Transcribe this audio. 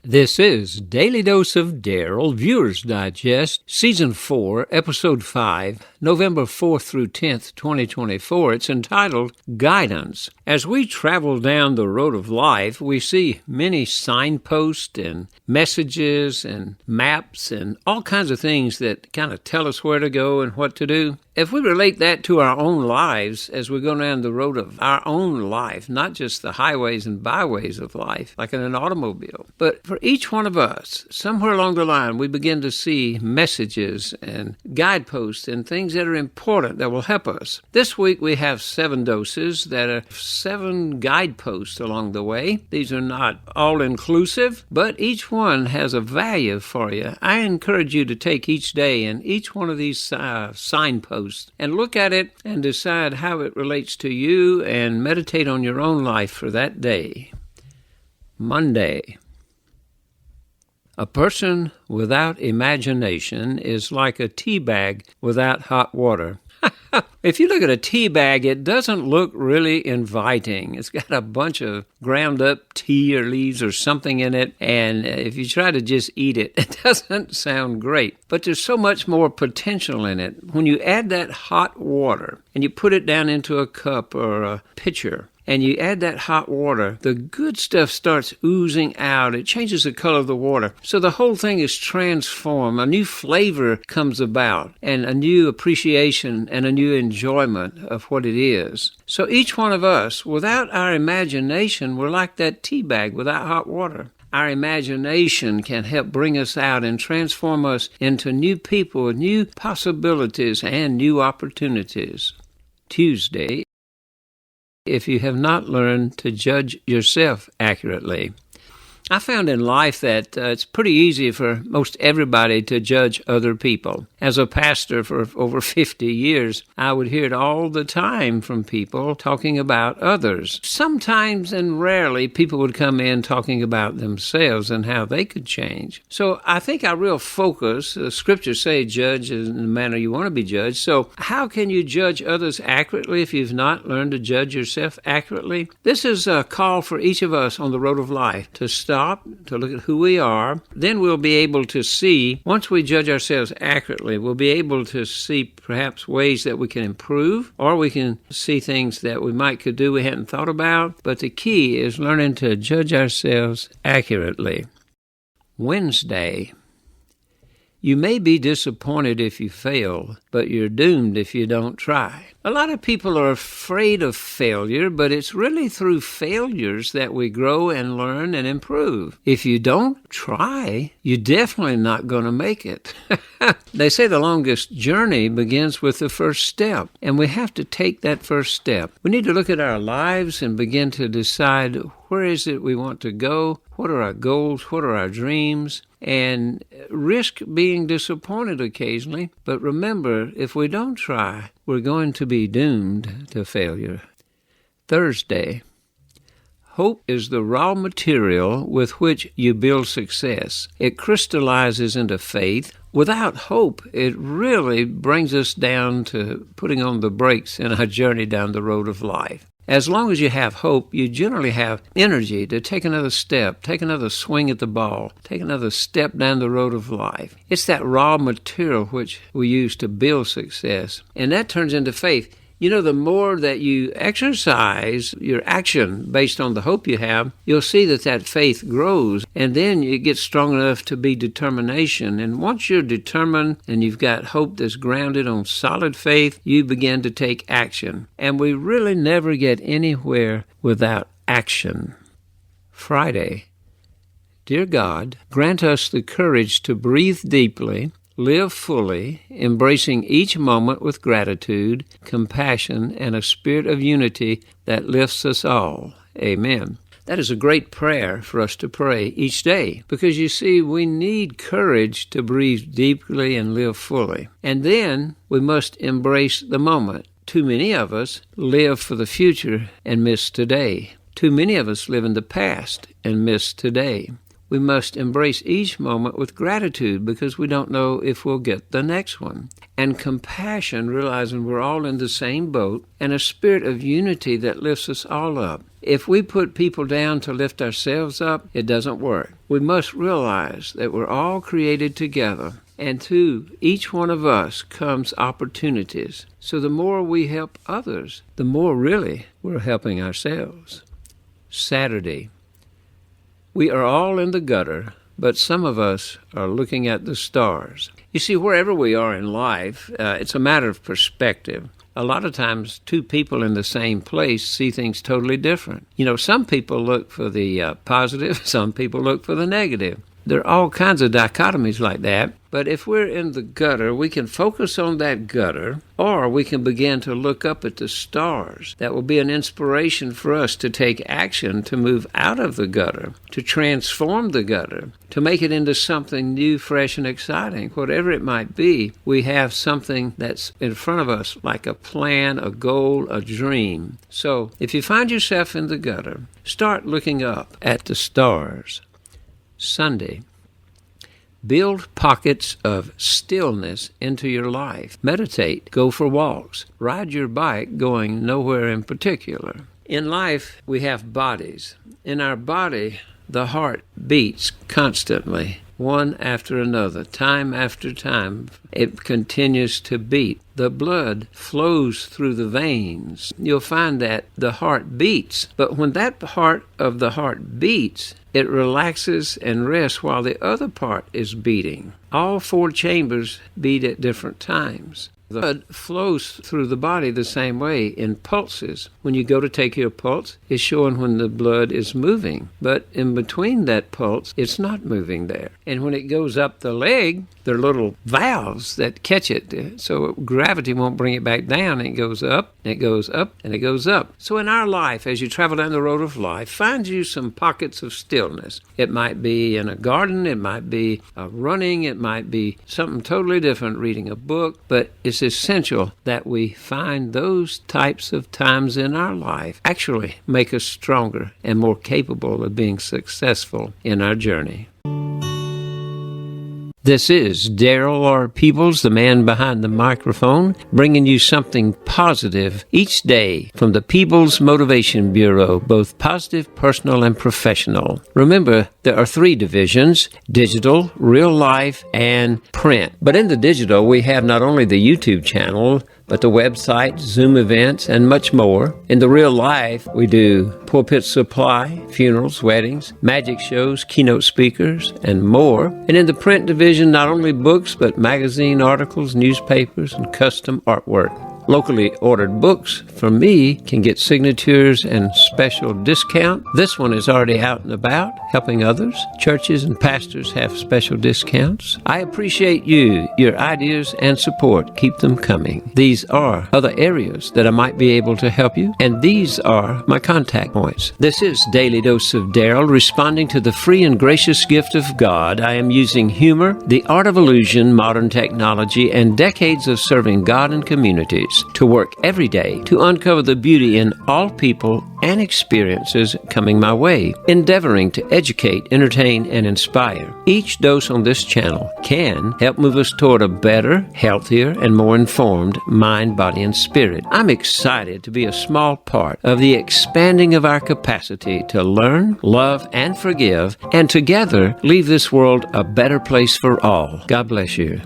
This is Daily Dose of Daryl, Viewer's Digest, Season 4, Episode 5, November 4th through 10th, 2024. It's entitled Guidance. As we travel down the road of life, we see many signposts and messages and maps and all kinds of things that kind of tell us where to go and what to do. If we relate that to our own lives as we go down the road of our own life, not just the highways and byways of life, like in an automobile, but for each one of us, somewhere along the line, we begin to see messages and guideposts and things that are important that will help us. This week we have 7 doses that are 7 guideposts along the way. These are not all-inclusive, but each one has a value for you. I encourage you to take each day and each one of these signposts and look at it and decide how it relates to you and meditate on your own life for that day. Monday. A person without imagination is like a tea bag without hot water. If you look at a tea bag, it doesn't look really inviting. It's got a bunch of ground up tea or leaves or something in it, and if you try to just eat it, it doesn't sound great. But there's so much more potential in it. When you add that hot water and you put it down into a cup or a pitcher, and you add that hot water, the good stuff starts oozing out. It changes the color of the water. So the whole thing is transformed. A new flavor comes about, and a new appreciation and a new enjoyment of what it is. So each one of us, without our imagination, we're like that tea bag without hot water. Our imagination can help bring us out and transform us into new people, new possibilities, and new opportunities. Tuesday. If you have not learned to judge yourself accurately. I found in life that it's pretty easy for most everybody to judge other people. As a pastor for over 50 years, I would hear it all the time from people talking about others. Sometimes and rarely, people would come in talking about themselves and how they could change. So I think our real focus, the scriptures say judge in the manner you want to be judged. So how can you judge others accurately if you've not learned to judge yourself accurately? This is a call for each of us on the road of life to stop, to look at who we are. Then we'll be able to see, once we judge ourselves accurately, we'll be able to see perhaps ways that we can improve, or we can see things that we could do we hadn't thought about. But the key is learning to judge ourselves accurately. Wednesday. You may be disappointed if you fail, but you're doomed if you don't try. A lot of people are afraid of failure, but it's really through failures that we grow and learn and improve. If you don't try, you're definitely not going to make it. They say the longest journey begins with the first step, and we have to take that first step. We need to look at our lives and begin to decide where is it we want to go, what are our goals, what are our dreams, and risk being disappointed occasionally. But remember, if we don't try, we're going to be doomed to failure. Thursday. Hope is the raw material with which you build success. It crystallizes into faith. Without hope, it really brings us down to putting on the brakes in our journey down the road of life. As long as you have hope, you generally have energy to take another step, take another swing at the ball, take another step down the road of life. It's that raw material which we use to build success, and that turns into faith. You know, the more that you exercise your action based on the hope you have, you'll see that faith grows, and then it gets strong enough to be determination. And once you're determined and you've got hope that's grounded on solid faith, you begin to take action. And we really never get anywhere without action. Friday. Dear God, grant us the courage to breathe deeply, live fully, embracing each moment with gratitude, compassion, and a spirit of unity that lifts us all. Amen. That is a great prayer for us to pray each day, because you see, we need courage to breathe deeply and live fully. And then we must embrace the moment. Too many of us live for the future and miss today. Too many of us live in the past and miss today. We must embrace each moment with gratitude because we don't know if we'll get the next one. And compassion, realizing we're all in the same boat, and a spirit of unity that lifts us all up. If we put people down to lift ourselves up, it doesn't work. We must realize that we're all created together, and to each one of us comes opportunities. So the more we help others, the more really we're helping ourselves. Saturday. We are all in the gutter, but some of us are looking at the stars. You see, wherever we are in life, it's a matter of perspective. A lot of times, two people in the same place see things totally different. Some people look for the positive, some people look for the negative. There are all kinds of dichotomies like that. But if we're in the gutter, we can focus on that gutter, or we can begin to look up at the stars. That will be an inspiration for us to take action to move out of the gutter, to transform the gutter, to make it into something new, fresh, and exciting. Whatever it might be, we have something that's in front of us, like a plan, a goal, a dream. So if you find yourself in the gutter, start looking up at the stars. Sunday. Build pockets of stillness into your life. Meditate. Go for walks. Ride your bike going nowhere in particular. In life, we have bodies. In our body, the heart beats constantly, one after another, time after time. It continues to beat. The blood flows through the veins. You'll find that the heart beats, but when that part of the heart beats, it relaxes and rests while the other part is beating. All four chambers beat at different times. The blood flows through the body the same way in pulses. When you go to take your pulse, it's showing when the blood is moving. But in between that pulse, it's not moving there. And when it goes up the leg, there are little valves that catch it. So gravity won't bring it back down. It goes up, and it goes up, and it goes up. So in our life, as you travel down the road of life, find you some pockets of stillness. It might be in a garden. It might be running. It might be something totally different, reading a book. But it's essential that we find those types of times in our life actually make us stronger and more capable of being successful in our journey. This is Darrell R. Peebles, the man behind the microphone, bringing you something positive each day from the Peebles Motivation Bureau, both positive, personal, and professional. Remember, there are three divisions: digital, real life, and print. But in the digital, we have not only the YouTube channel, but the website, Zoom events, and much more. In the real life, we do pulpit supply, funerals, weddings, magic shows, keynote speakers, and more. And in the print division, not only books, but magazine articles, newspapers, and custom artwork. Locally ordered books from me can get signatures and special discount. This one is already out and about, helping others. Churches and pastors have special discounts. I appreciate you, your ideas, and support. Keep them coming. These are other areas that I might be able to help you, and these are my contact points. This is Daily Dose of Darrell, responding to the free and gracious gift of God. I am using humor, the art of illusion, modern technology, and decades of serving God and communities to work every day to uncover the beauty in all people and experiences coming my way, endeavoring to educate, entertain, and inspire. Each dose on this channel can help move us toward a better, healthier, and more informed mind, body, and spirit. I'm excited to be a small part of the expanding of our capacity to learn, love, and forgive, and together leave this world a better place for all. God bless you.